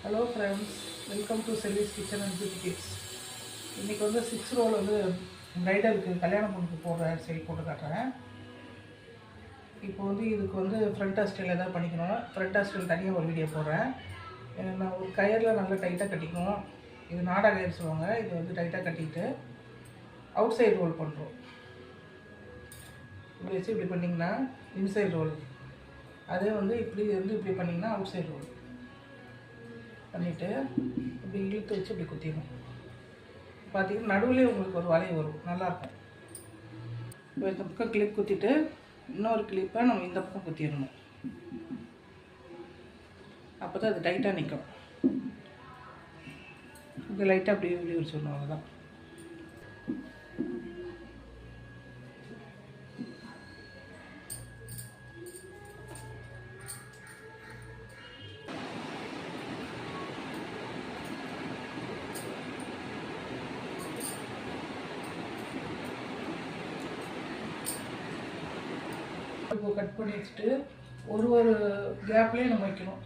Hello friends, welcome to செல்விஸ் kitchen and beauty tips. இன்றைக்கி வந்து 6 role வந்து ப்ரைடலுக்கு கல்யாணம் பொண்ணுக்கு போடுற ஹேர் ஸ்டைல் போட்டு காட்டுறேன். இப்போ வந்து இதுக்கு வந்து ஃப்ரண்ட் ஹேர் ஸ்டைல் எதாவது பண்ணிக்கணும். ஃப்ரண்ட் ஹேர் ஸ்டைல் தனியாக ஒரு வீடியோ போடுறேன். நான் ஒரு கயரில் நல்லா டைட்டாக கட்டிக்கணும். இது நாடா கயிறு சொல்லுவாங்க. இது வந்து டைட்டாக கட்டிட்டு அவுட் சைடு ரோல் பண்ணுறோம். இப்படி வச்சு இப்படி பண்ணிங்கன்னா இன்சைட் ரோல், அதே வந்து இப்படி பண்ணிங்கன்னா அவுட் சைடு ரோல் பண்ணிவிட்டு இப்படி இழுத்து வச்சு இப்படி குத்திடணும். பார்த்திங்கன்னா நடுவில் உங்களுக்கு ஒரு வளைவு வரும், நல்லாயிருக்கும். இப்போ இந்த பக்கம் கிளிப் குத்திட்டு இன்னொரு கிளிப்பை நம்ம இந்த பக்கம் குத்திடணும். அப்போ தான் அது டைட்டாக நிற்கும். இது லைட்டாக அப்படி இப்படி வச்சுடணும், அதுதான். இப்போ கட் பண்ணி வச்சுட்டு ஒரு கேப்லேயும் நம்ம வைக்கணும்.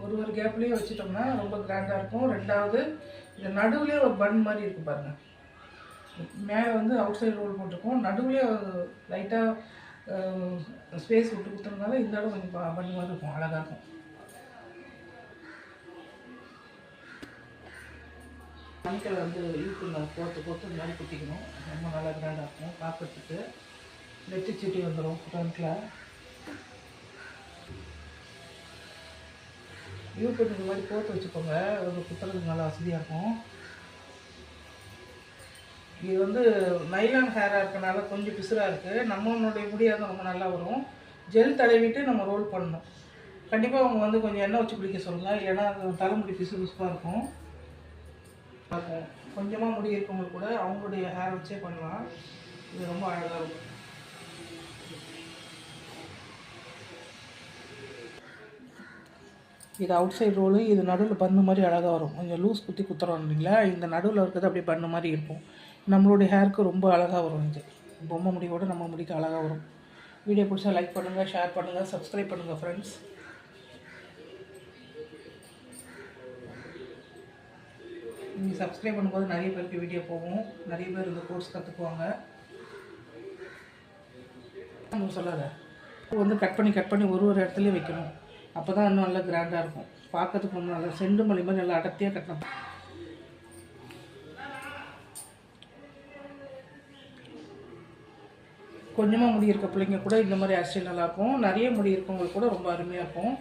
ஒரு கேப்லேயும் வச்சுட்டோம்னா ரொம்ப கிராண்டாக இருக்கும். ரெண்டாவது இந்த நடுவுலேயே ஒரு பன் மாதிரி இருக்குது பாருங்கள். மேலே வந்து அவுட் சைடு ரோல் போட்டிருக்கோம், நடுவுலேயே லைட்டாக ஸ்பேஸ் விட்டு கொடுத்ததுனால இந்த இடம் கொஞ்சம் பன் மாதிரி இருக்கும், அழகாக இருக்கும். மணிக்கலை வந்து யூக்குள்ள போட்டு இந்த மாதிரி குத்திக்கணும். ரொம்ப நல்லா கிராண்டாக இருக்கும் பார்க்குறதுக்கு. வெட்டி சீட்டி வந்துடும் ஃப்ரண்ட்டில். யூடியூப் இந்த மாதிரி போட்டு வச்சுக்கோங்க, ஒரு குத்துறதுக்கு நல்லா வசதியாக இருக்கும். இது வந்து நைலான் ஹேராக இருக்கனால கொஞ்சம் பிசுராக இருக்குது. நம்மளுடைய முடியாக ரொம்ப நல்லா வரும். ஜெல் தடவிட்டு நம்ம ரோல் பண்ணணும். கண்டிப்பாக அவங்க வந்து கொஞ்சம் எண்ணெய் வச்சு பிடிக்க சொல்லுங்கள், ஏன்னா தலைமுடி பிசுபாக இருக்கும். கொஞ்சமாக முடி இருக்கவங்களுக்கு கூட அவங்களுடைய ஹேர் வச்சே பண்ணலாம். இது ரொம்ப அழகாக இருக்கும். இது அவுட் சைடு ரோலு. இது நடுவில் பண்ணு மாதிரி அழகாக வரும். கொஞ்சம் லூஸ் குத்தி குத்துறோம் இல்லைங்களா, இந்த நடுவில் இருக்கிறது அப்படியே பண்ணு மாதிரி இருக்கும். நம்மளுடைய ஹேருக்கு ரொம்ப அழகாக வரும். இது பொம்மை முடியோடு நம்ம முடிக்கு அழகாக வரும். வீடியோ பிடிச்சா லைக் பண்ணுங்கள், ஷேர் பண்ணுங்கள், சப்ஸ்கிரைப் பண்ணுங்கள் ஃப்ரெண்ட்ஸ். நீங்கள் சப்ஸ்கிரைப் பண்ணும்போது நிறைய பேருக்கு வீடியோ போகும், நிறைய பேர் இந்த கோர்ஸ் கற்றுக்குவாங்க. சொல்லாத வந்து கட் பண்ணி ஒரு இடத்துலையும் வைக்கணும். அப்போ தான் இன்னும் நல்லா கிராண்டாக இருக்கும். பார்க்கறதுக்கு ரொம்ப நல்லா செண்டு மல்லி மாதிரி நல்லா அடர்த்தியாக கட்டணும். கொஞ்சமாக முடி இருக்க பிள்ளைங்க கூட இந்த மாதிரி ஹேர் ஸ்டைல் நல்லாயிருக்கும். நிறைய முடி இருக்கவங்களுக்கு கூட ரொம்ப அருமையாக இருக்கும்.